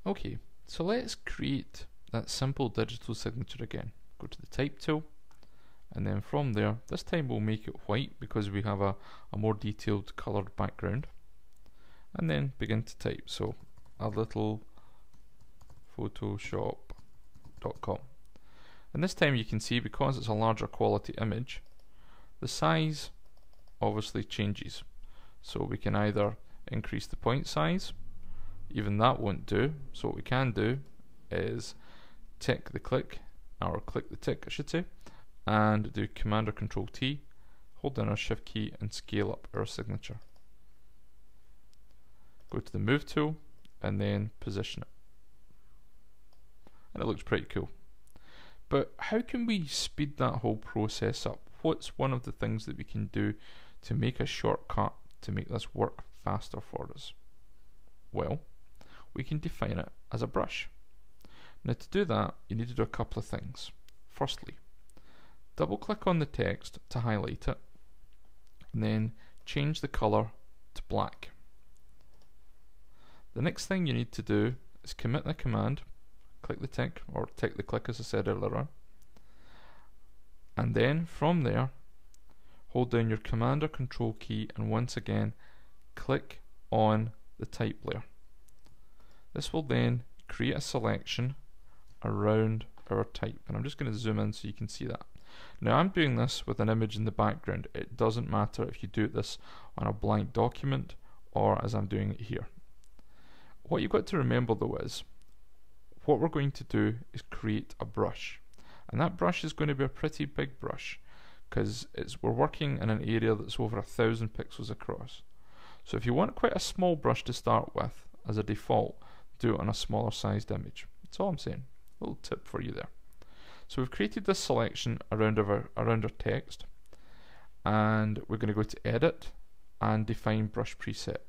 Okay, so let's create that simple digital signature again. Go to the type tool, and then from there, this time we'll make it white because we have a more detailed coloured background. And then begin to type. So a little photoshop.com. And this time you can see, because it's a larger quality image, the size obviously changes. So we can either increase the point size, even that won't do. So what we can do is tick the click, or click the tick I should say, and do Command or Control T, hold down our Shift key and scale up our signature. Go to the Move tool and then position it. And it looks pretty cool. But how can we speed that whole process up? What's one of the things that we can do to make a shortcut to make this work faster for us? Well, we can define it as a brush. Now to do that, you need to do a couple of things. Firstly, double click on the text to highlight it, and then change the colour to black. The next thing you need to do is commit the command, click the tick, or tick the click as I said earlier on, and then from there hold down your Command or Control key and once again click on the type layer. This will then create a selection around our type, and I'm just going to zoom in so you can see that. Now I'm doing this with an image in the background. It doesn't matter if you do this on a blank document or as I'm doing it here. What you've got to remember though is, what we're going to do is create a brush, and that brush is going to be a pretty big brush because we're working in an area that's over 1,000 pixels across. So if you want quite a small brush to start with, as a default, do it on a smaller sized image. That's all I'm saying. A little tip for you there. So we've created this selection around our text, and we're going to go to Edit and define Brush Preset.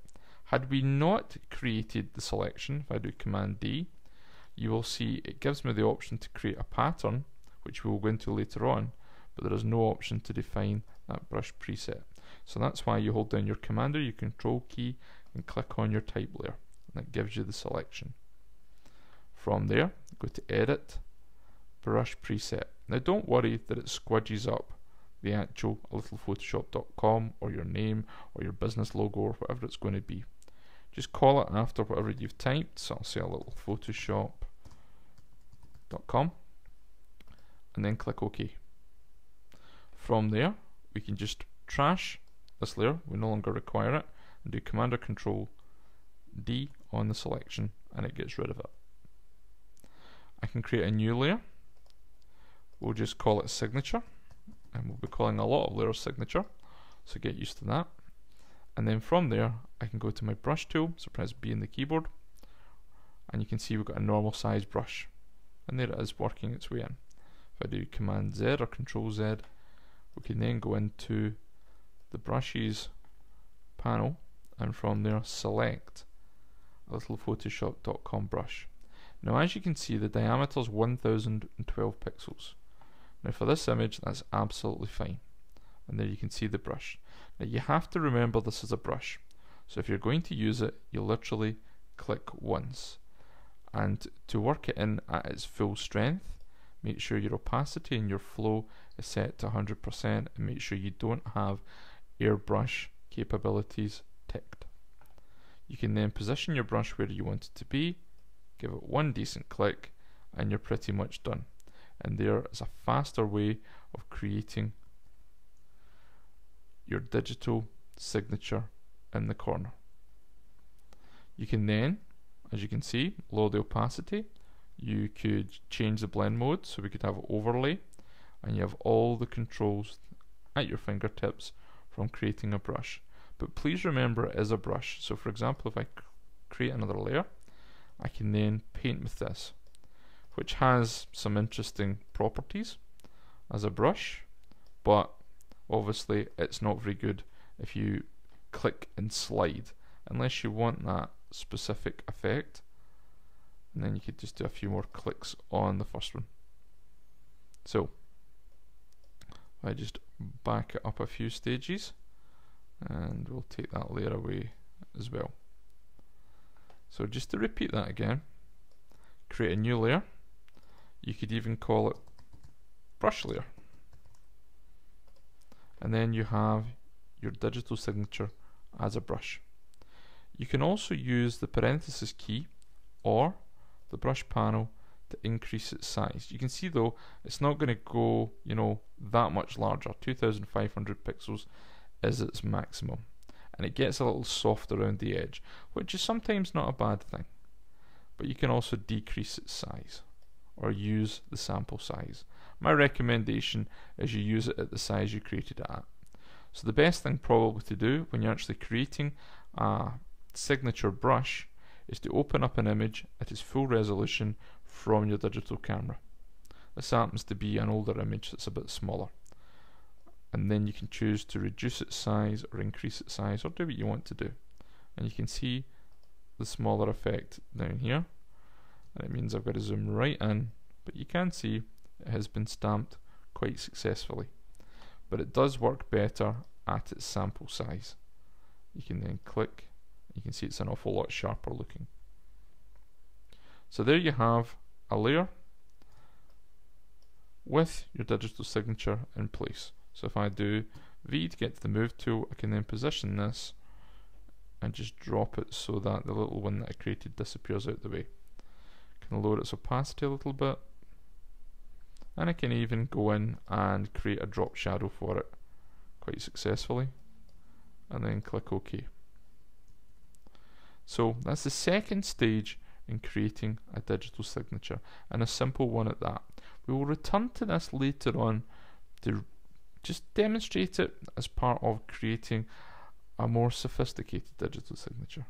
Had we not created the selection, if I do Command D, you will see it gives me the option to create a pattern, which we will go into later on, but there is no option to define that brush preset. So that's why you hold down your Command or your Control key and click on your type layer, and that gives you the selection. From there, go to Edit, Brush Preset. Now don't worry that it squidges up the actual littlephotoshop.com or your name or your business logo or whatever it's going to be. Just call it after whatever you've typed, so I'll say a little photoshop.com and then click OK. From there, we can just trash this layer, we no longer require it, and do Command or Control D on the selection and it gets rid of it. I can create a new layer, we'll just call it Signature, and we'll be calling a lot of layers Signature, so get used to that. And then from there I can go to my brush tool, so press B in the keyboard, and you can see we've got a normal size brush, and there it is working its way in. If I do Command Z or Control Z, we can then go into the brushes panel and from there select a littlephotoshop.com brush. Now as you can see, the diameter is 1012 pixels. Now for this image that's absolutely fine, and there you can see the brush. Now you have to remember this is a brush, so if you're going to use it, you literally click once, and to work it in at its full strength, make sure your opacity and your flow is set to 100% and make sure you don't have airbrush capabilities ticked. You can then position your brush where you want it to be, give it one decent click, and you're pretty much done. And there is a faster way of creating your digital signature in the corner. You can then, as you can see, lower the opacity. You could change the blend mode, so we could have overlay, and you have all the controls at your fingertips from creating a brush. But please remember it is a brush, so for example if I create another layer, I can then paint with this, which has some interesting properties as a brush, but obviously it's not very good if you click and slide, unless you want that specific effect, and then you could just do a few more clicks on the first one. So I just back it up a few stages and we'll take that layer away as well. So just to repeat that again, create a new layer. You could even call it brush layer. And then you have your digital signature as a brush. You can also use the parenthesis key or the brush panel to increase its size. You can see though it's not going to go, that much larger. 2500 pixels is its maximum, and it gets a little soft around the edge, which is sometimes not a bad thing. But you can also decrease its size or use the sample size. My recommendation is you use it at the size you created it at. So the best thing probably to do when you're actually creating a signature brush is to open up an image at its full resolution from your digital camera. This happens to be an older image that's a bit smaller. And then you can choose to reduce its size or increase its size or do what you want to do. And you can see the smaller effect down here. And it means I've got to zoom right in, but you can see it has been stamped quite successfully. But it does work better at its sample size. You can then click, you can see it's an awful lot sharper looking. So there you have a layer with your digital signature in place. So if I do V to get to the move tool, I can then position this and just drop it so that the little one that I created disappears out the way. I can lower its opacity a little bit, and I can even go in and create a drop shadow for it quite successfully, and then click OK. So that's the second stage in creating a digital signature, and a simple one at that. We will return to this later on to just demonstrate it as part of creating a more sophisticated digital signature.